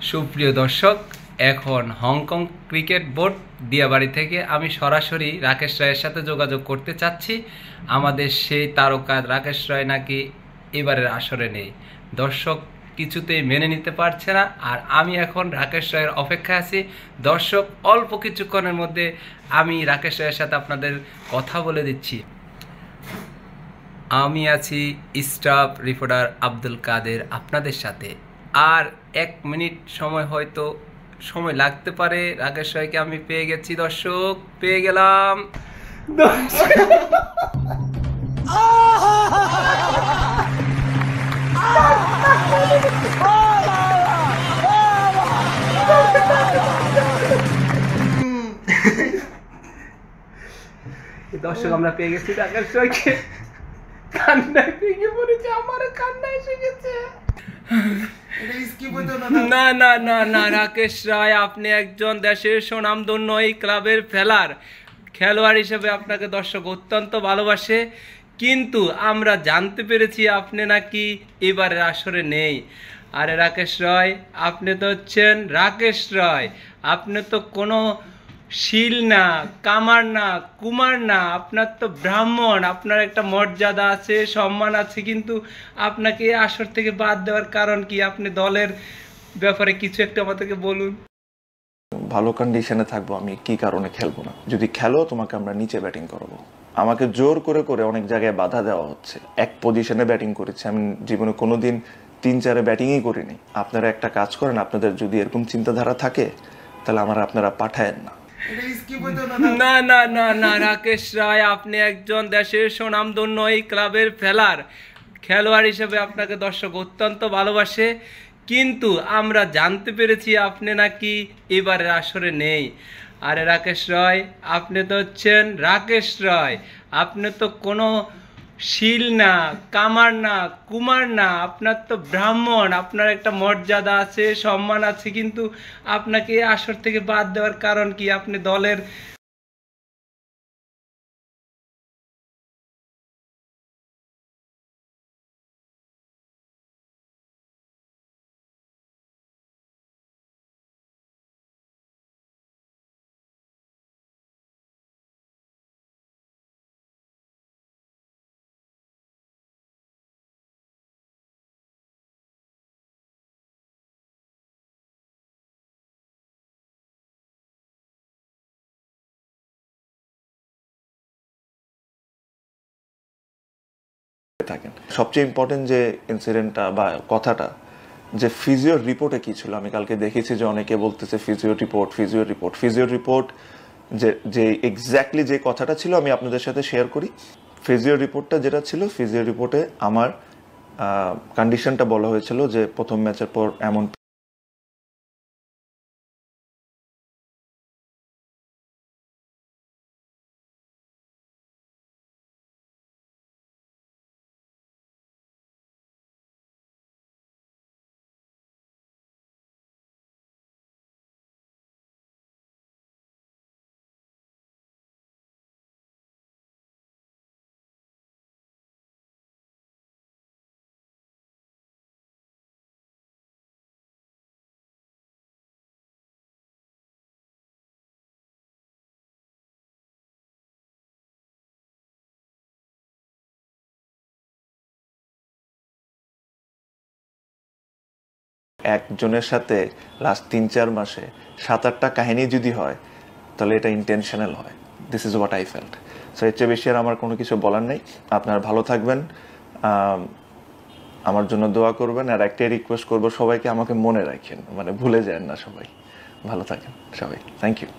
সুপ্রিয় দর্শক, এখন হংকং ক্রিকেট বোর্ড দিয়াবাড়ি থেকে আমি সরাসরি রাকেশ রায়ের সাথে যোগাযোগ করতে চাচ্ছি। আমাদের সেই তারকা রাকেশ রায় নাকি এবারের আসরে নেই। দর্শক কিছুতেই মেনে নিতে পারছে না, আর আমি এখন রাকেশ রায়ের অপেক্ষায় আছি। দর্শক, অল্প কিছুক্ষণের মধ্যে আমি রাকেশ রায়ের সাথে আপনাদের কথা বলে দিচ্ছি। আমি আছি স্টাফ রিপোর্টার আব্দুল কাদের আপনাদের সাথে। আর 1 মিনিট হয়তো সময় লাগতে পারে। রাকেশ রায়কে আমি পেয়ে গেছি দর্শক, পেয়ে গেলাম। দর্শক, আমরা পেয়ে গেছি রাকেশ রায়কে। কান্নায় ভেঙে পড়েছে, আমার কান্না এসে গেছে। না না না না, রাকেশ রায়, আপনি একজন দেশের সুনামধন্য এই ক্লাবের খেলোয়াড় হিসেবে আপনাকে দর্শক অত্যন্ত ভালোবাসে, কিন্তু আমরা জানতে পেরেছি আপনি নাকি এবারের আসরে নেই। আরে রাকেশ রায়, আপনি তো হচ্ছেন রাকেশ রায়, আপনি তো কোনো শিল না, কামার না, কুমার না, আপনার তো ব্রাহ্মণ। আপনার একটা মর্যাদা আছে, সম্মান আছে, কিন্তু আপনাকে এই আসর থেকে বাদ দেওয়ার কারণ কি? আপনি দলের ব্যাপারে কিছু একটা আমাদেরকে বলুন। ভালো কন্ডিশনে থাকবো, আমি কি কারণে খেলবো না? যদি খেলো, তোমাকে আমরা নিচে ব্যাটিং করাবো। আমাকে জোর করে করে অনেক জায়গায় বাধা দেওয়া হচ্ছে। এক পজিশনে ব্যাটিং করেছি, আমি জীবনে কোনোদিন 3-4-এ ব্যাটিংই করিনি। আপনারা একটা কাজ করেন, আপনাদের যদি এরকম চিন্তাধারা থাকে তাহলে আপনারা পাঠায়েন না। না না না না, রাকেশ রায়, আপনি একজন দেশের সুনামধন্য এই ক্লাবের খেলোয়াড় হিসেবে আপনাকে দর্শক অত্যন্ত ভালোবাসে, কিন্তু আমরা জানতে পেরেছি আপনি নাকি এবারের আসরে নেই। আরে রাকেশ রায়, আপনি তো হচ্ছেন রাকেশ রায়, আপনি তো কোনো শিল না, কামার না, কুমার না, আপনার তো ব্রাহ্মণ। আপনার একটা মর্যাদা আছে, সম্মান আছে, কিন্তু আপনাকে এই আসর থেকে বাদ দেওয়ার কারণ কি? আপনি দলের থাকেন। সবচেয়ে ইম্পর্টেন্ট যে ইনসিডেন্টটা বা কথাটা, যে ফিজিওর রিপোর্টে কি ছিল, আমি কালকে দেখেছি যে অনেকে বলতেছে ফিজিও রিপোর্ট যে এক্স্যাক্টলি যে কথাটা ছিল আমি আপনাদের সাথে শেয়ার করি। ফিজিও রিপোর্টটা যেটা ছিল, ফিজিও রিপোর্টে আমার কন্ডিশনটা বলা হয়েছিল যে প্রথম ম্যাচের পর এমন একজনের সাথে লাস্ট 3-4 মাসে 7-8টা কাহিনী যদি হয়, তাহলে এটা ইন্টেনশনাল হয়। This is what I felt. So এর চেয়ে বেশি আর আমার কোনো কিছু বলার নেই। আপনারা ভালো থাকবেন, আমার জন্য দোয়া করবেন, আর একটাই রিকোয়েস্ট করবো, সবাইকে আমাকে মনে রাখেন, মানে ভুলে যান না সবাই। ভালো থাকেন সবাই, থ্যাংক ইউ।